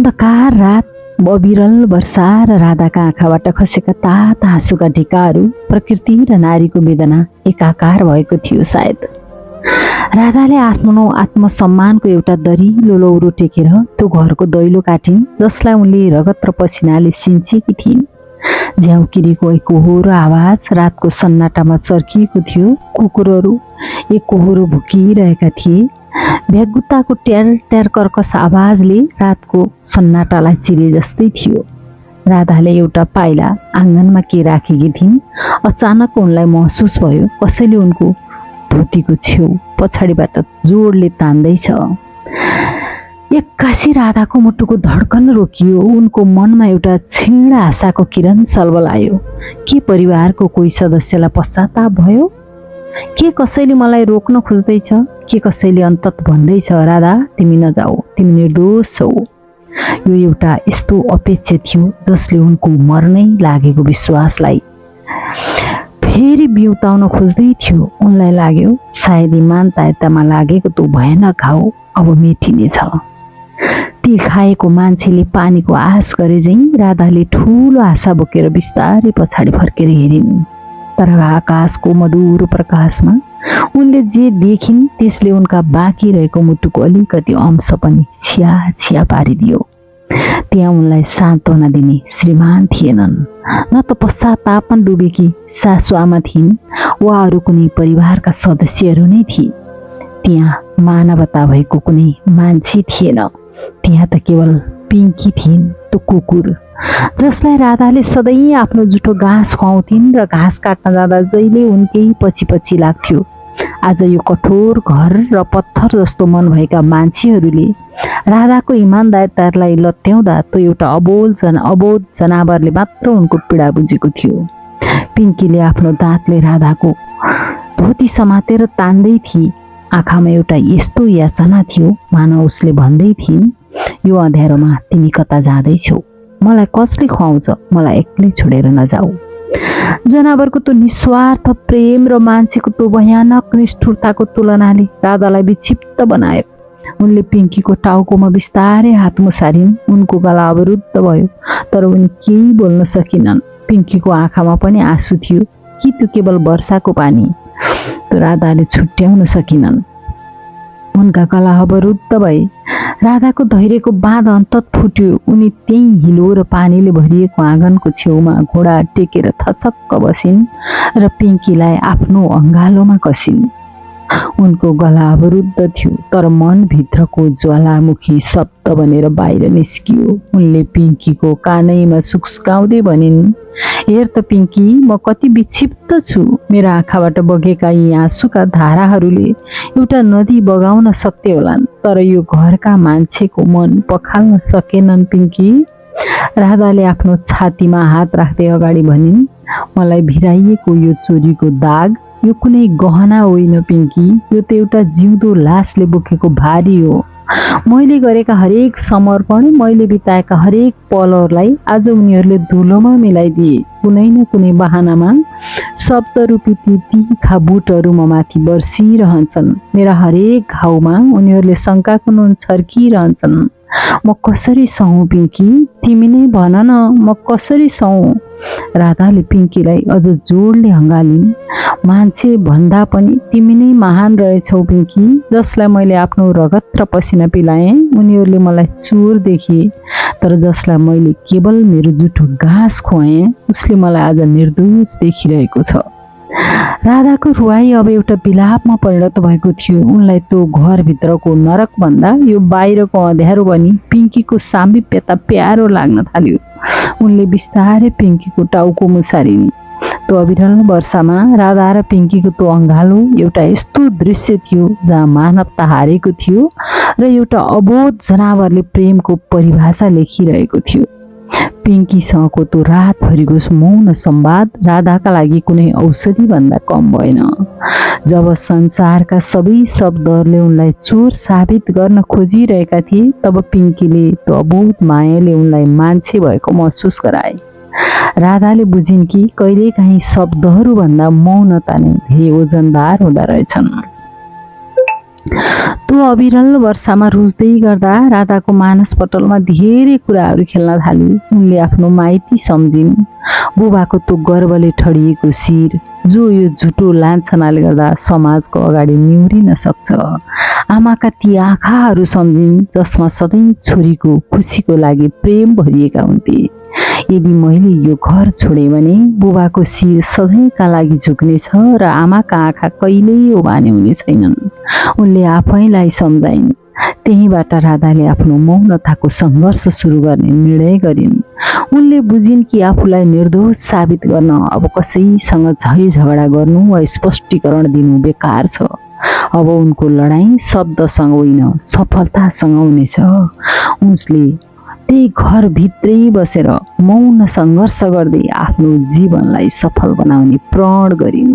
अन्धकार रात, अविरल वर्षा र राधाका आँखाबाट खसेका ताता आँसुका ढिकाहरू प्रकृति र नारीको वेदना एकाकार भएको थियो। सायद राधाले आफ्नो आत्मसम्मानको एउटा दरिलो लौरो टेकेर त्यो घरको दैलो काटिन् जसलाई उनले रगत र पसिनाले सिन्चेकी थिइन्। झ्याउकिरीको एकोहोरो आवाज रातको सन्नाटामा चर्किएको थियो। कुकुरहरू एकोहोरो भुकिरहेका थिए। भ्यागुताको ट्यार ट्यार कर्कस आवाजले रातको सन्नाटालाई चिरे जस्तै थियो। राधाले एउटा पाइला आँगनमा के राखेकी थिइन्। अचानक उनलाई महसुस भयो कसैले उनको धोतीको छेउ पछाडिबाट जोडले तान्दैछ। एक्कासी राधाको मुटुको धड्कन रोकियो। उनको मनमा एउटा क्षीण आशाको किरण सल्बलायो। के परिवारको कोही सदस्यलाई पश्चाताप भयो? के कसैले मलाई रोक्न खोज्दैछ? के कसैले अन्तत भन्दैछ राधा तिमी नजाऊ, तिमी निर्दोष छौ? यो एउटा यस्तो अपेक्षा थियो जसले उनको मर्नै लागेको विश्वासलाई फेरि बिउताउन खोज्दै थियो। उनलाई लाग्यो सायद इमानदारीतामा लागेको त्यो भयानक घाउ अब मेटिनेछ। ती खाएको मान्छेले पानीको आश गरे झैँ राधाले ठुलो आशा बोकेर बिस्तारै पछाडि फर्केर हेरिन्। तर आकाशको मधुरो प्रकाशमा उनले जे देखिन् त्यसले उनका बाँकी रहेको मुटुको अलिकति अंश पनि छिया छिया पारिदियो। त्यहाँ उनलाई सान्त्वना दिने श्रीमान थिएनन्, न त पश्चातापमा डुबेकी सासुआमा थिइन् वा अरू कुनै परिवारका सदस्यहरू नै थिए। त्यहाँ मानवता भएको कुनै मान्छे थिएन। त्यहाँ त केवल पिङ्की थिइन्, त्यो कुकुर जसलाई राधाले सधैँ आफ्नो जुठो घाँस खुवाउँथिन् र घाँस काट्न जाँदा जहिले उनकै पछि पछि लाग्थ्यो। आज यो कठोर घर र पत्थर जस्तो मन भएका मान्छेहरूले राधाको इमानदारीतालाई लत्याउँदा त्यो एउटा अबोध जनावरले मात्र उनको पीडा बुझेको थियो। पिङ्कीले आफ्नो दाँतले राधाको धोती समातेर तान्दै थिए। आँखामा एउटा यस्तो याचना थियो मानव उसले भन्दै थिइन् यो अँध्यारोमा तिमी कता जाँदैछौ? मलाई कसले खुवाउँछ? मलाई एक्लै छोडेर नजाऊ। जनावरको त्यो निस्वार्थ प्रेम र मान्छेको त्यो भयानक निष्ठुरताको तुलनाले राधालाई विक्षिप्त बनायो। उनले पिङ्कीको टाउकोमा बिस्तारै हात मुसारिन्। उनको गला अवरुद्ध भयो तर उनी केही बोल्न सकिनन्। पिङ्कीको आँखामा पनि आँसु थियो कि त्यो केवल वर्षाको पानी? त्यो राधाले छुट्याउन सकिनन्। उनका गला अवरुद्ध भए। राधाको धैर्यको बाँध अन्तत फुट्यो। उनी त्यही हिलो र पानीले भरिएको आँगनको छेउमा घोडा टेकेर थचक्क बसिन् र पिङ्कीलाई आफ्नो अँगालोमा कसिन्। उनको गला अवरुद्ध थियो तर मनभित्रको ज्वालामुखी शब्द बनेर बाहिर निस्कियो। उनले पिङ्कीको कानैमा सुक्सुकाउँदै भनिन्, हेर त पिङ्की, म कति विक्षिप्त छु। मेरो आँखाबाट बगेका यी आँसुका धाराहरूले एउटा नदी बगाउन सक्थे होलान् तर यो घरका मान्छेको मन पखाल्न सकेनन्। पिङ्की, राधाले आफ्नो छातीमा हात राख्दै अगाडि भनिन्, मलाई भिराइएको यो चोरीको दाग यो कुनै गहना होइन पिङ्की, यो त एउटा जिउँदो लासले बोकेको भारी हो। मैले गरेका हरेक समर्पण, मैले बिताएका हरेक पलहरूलाई आज उनीहरूले धुलोमा मिलाइदिए। कुनै न कुनै बहानामा शब्दरूपी ती तिखा बुटहरू म माथि बर्सिरहन्छन्। मेरा हरेक घाउमा उनीहरूले शङ्काको नुन छर्किरहन्छन्। म कसरी सहूँ पिङ्की? तिमी नै भन न, म कसरी सहूँ? राधाले पिङ्कीलाई अझ जोडले हँगालिन्। मान्छे भन्दा पनि तिमी नै महान रहेछौ पिङ्की, जसलाई मैले आफ्नो रगत र पसिना पिलाएँ। उनीहरूले मलाई चोर देखे तर जसलाई मैले केवल मेरो जुठो घाँस खुवाएँ उसले मलाई आज निर्दोष देखिरहेको छ। राधाको रुवाई अब एउटा विलापमा परिणत भएको थियो। उनलाई त्यो घरभित्रको नरक भन्दा यो बाहिरको अँध्यारो पनि पिङ्कीको सामिप्यता प्यारो लाग्न थाल्यो। उनले बिस्तारै पिङ्कीको टाउको मुसारिन्। त्यो अविरल वर्षामा राधा र पिङ्कीको त्यो अँगालो एउटा यस्तो दृश्य थियो जहाँ मानवता हारेको थियो र एउटा अबोध जनावरले प्रेमको परिभाषा लेखिरहेको थियो। पिङ्कीसँगको त्यो रातभरिको मौन संवाद राधाका लागि कुनै औषधि भन्दा कम भएन। जब संसारका सबै शब्दहरूले उनलाई चोर साबित गर्न खोजिरहेका थिए तब पिङ्कीले त्यो अबोध मायाले उनलाई मान्छे भएको महसुस गराए। राधाले बुझिन् कि कहिलेकाहीँ शब्दहरू भन्दा मौनता नै धेरै ओजनदार हुँदो रहेछन्। त्यो अविरल वर्षामा रुच्दै गर्दा राधाको मानसपटलमा धेरै कुराहरू खेल्न थाले। उनले आफ्नो माइती सम्झिन्, बुबाको त्यो गर्वले ठडिएको शिर जो यो झुटो लान्छनाले गर्दा समाजको अगाडि निहुरिन सक्छ। आमाका ती आँखाहरू सम्झिन् जसमा सधैँ छोरीको खुसीको लागि प्रेम भरिएका हुन्थे। यदि मैले यो घर छोडेँ भने बुबाको शिर सधैँका लागि झुक्नेछ र आमाका आँखा कहिल्यै ओभाने हुने छैनन्, उनले आफैलाई सम्झाइन्। त्यहीबाट राधाले आफ्नो मौनताको सङ्घर्ष सुरु गर्ने निर्णय गरिन्। उनले बुझिन् कि आफूलाई निर्दोष साबित गर्न अब कसैसँग झै झगडा गर्नु वा स्पष्टीकरण दिनु बेकार छ। अब उनको लडाईँ शब्दसँग होइन सफलतासँग हुनेछ। उसले त्यही घरभित्रै बसेर मौन सङ्घर्ष गर्दै आफ्नो जीवनलाई सफल बनाउने प्रण गरिन्।